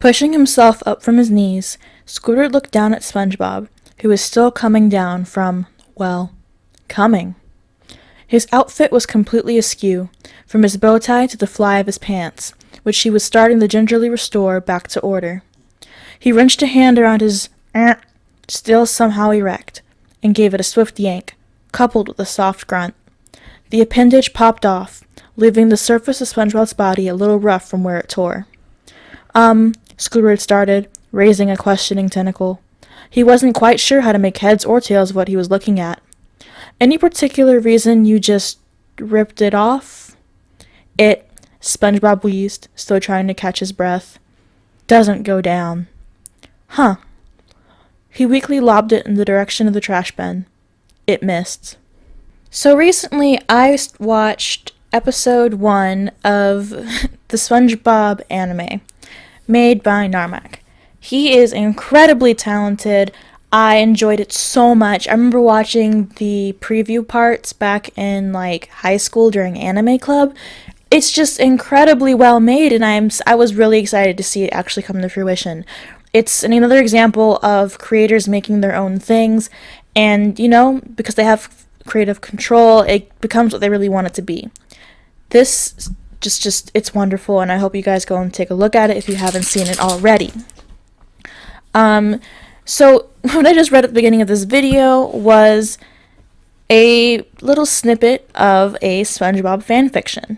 Pushing himself up from his knees, Squidward looked down at SpongeBob, who was still coming down from, well, coming. His outfit was completely askew, from his bow tie to the fly of his pants, which he was starting to gingerly restore back to order. He wrenched a hand around his still somehow erect, and gave it a swift yank, coupled with a soft grunt. The appendage popped off, leaving the surface of SpongeBob's body a little rough from where it tore. Squidward started, raising a questioning tentacle. He wasn't quite sure how to make heads or tails of what he was looking at. Any particular reason you just ripped it off? SpongeBob wheezed, still trying to catch his breath, doesn't go down. Huh. He weakly lobbed it in the direction of the trash bin. It missed. So recently I watched episode 1 of the Spongebob anime, made by Narmak. He is incredibly talented. I enjoyed it so much. I remember watching the preview parts back in high school during anime club. It's just incredibly well made, and I was really excited to see it actually come to fruition. It's another example of creators making their own things, and because they have creative control, it becomes what they really want it to be. This just it's wonderful, and I hope you guys go and take a look at it if you haven't seen it already. So what I just read at the beginning of this video was a little snippet of a Spongebob fanfiction.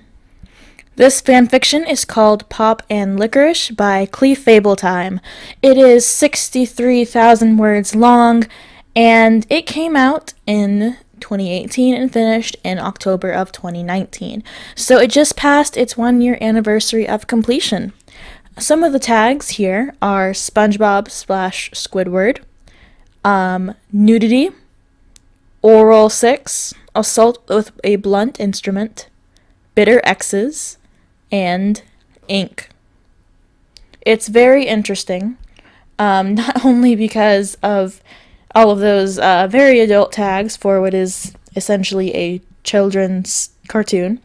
This fanfiction is called Pop and Licorice by Clef Fabletime. It is 63,000 words long, and it came out in 2018 and finished in October of 2019. So it just passed its 1-year anniversary of completion. Some of the tags here are SpongeBob/Squidward, nudity, oral sex, assault with a blunt instrument, bitter exes, and ink. It's very interesting, not only because of all of those very adult tags for what is essentially a children's cartoon,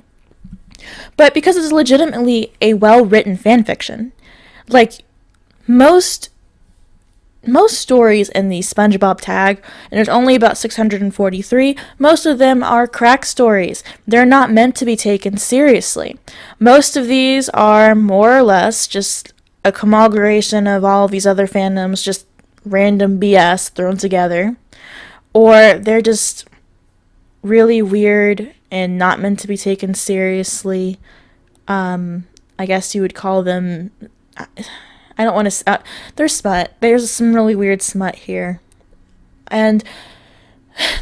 but because it's legitimately a well-written fanfiction. Most stories in the SpongeBob tag, and there's only about 643, most of them are crack stories. They're not meant to be taken seriously. Most of these are more or less just a conglomeration of all of these other fandoms, just random BS thrown together, or they're just really weird and not meant to be taken seriously. I guess you would call them, I don't want to, there's smut. There's some really weird smut here. And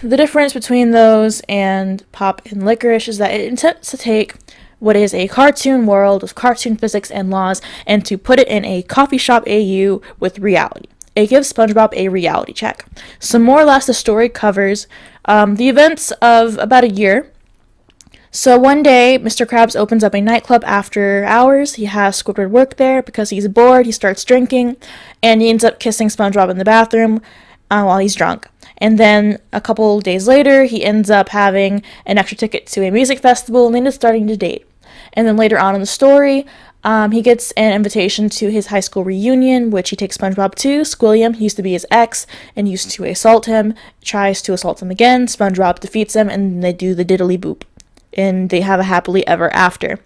the difference between those and Pop and Licorice is that it intends to take what is a cartoon world with cartoon physics and laws and to put it in a coffee shop AU with reality. It gives SpongeBob a reality check. So more or less the story covers the events of about a year. So one day, Mr. Krabs opens up a nightclub after hours. He has Squidward work there because he's bored. He starts drinking, and he ends up kissing SpongeBob in the bathroom while he's drunk. And then a couple days later, he ends up having an extra ticket to a music festival, and they end up starting to date. And then later on in the story, he gets an invitation to his high school reunion, which he takes SpongeBob to. Squilliam, he used to be his ex and used to assault him, tries to assault him again. SpongeBob defeats him, and they do the diddly boop. And they have a happily ever after.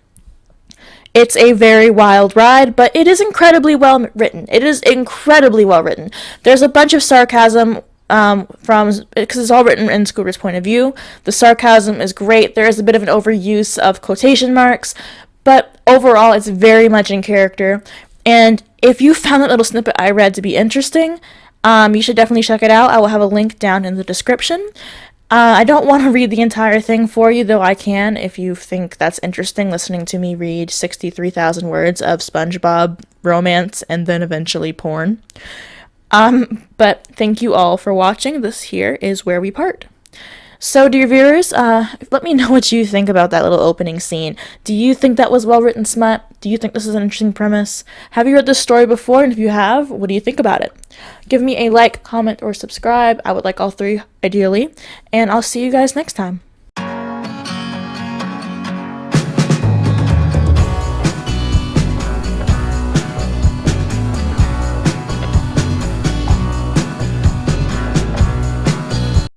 It's a very wild ride, but it is incredibly well written. There's a bunch of sarcasm because it's all written in Squidward's point of view. The sarcasm is great. There is a bit of an overuse of quotation marks, but overall it's very much in character. And if you found that little snippet I read to be interesting, you should definitely check it out. I will have a link down in the description. I don't want to read the entire thing for you, though I can if you think that's interesting, listening to me read 63,000 words of SpongeBob romance and then eventually porn. But thank you all for watching. This here is where we part. So, dear viewers, let me know what you think about that little opening scene. Do you think that was well-written smut? Do you think this is an interesting premise? Have you read this story before? And if you have, what do you think about it? Give me a like, comment, or subscribe. I would like all three, ideally. And I'll see you guys next time.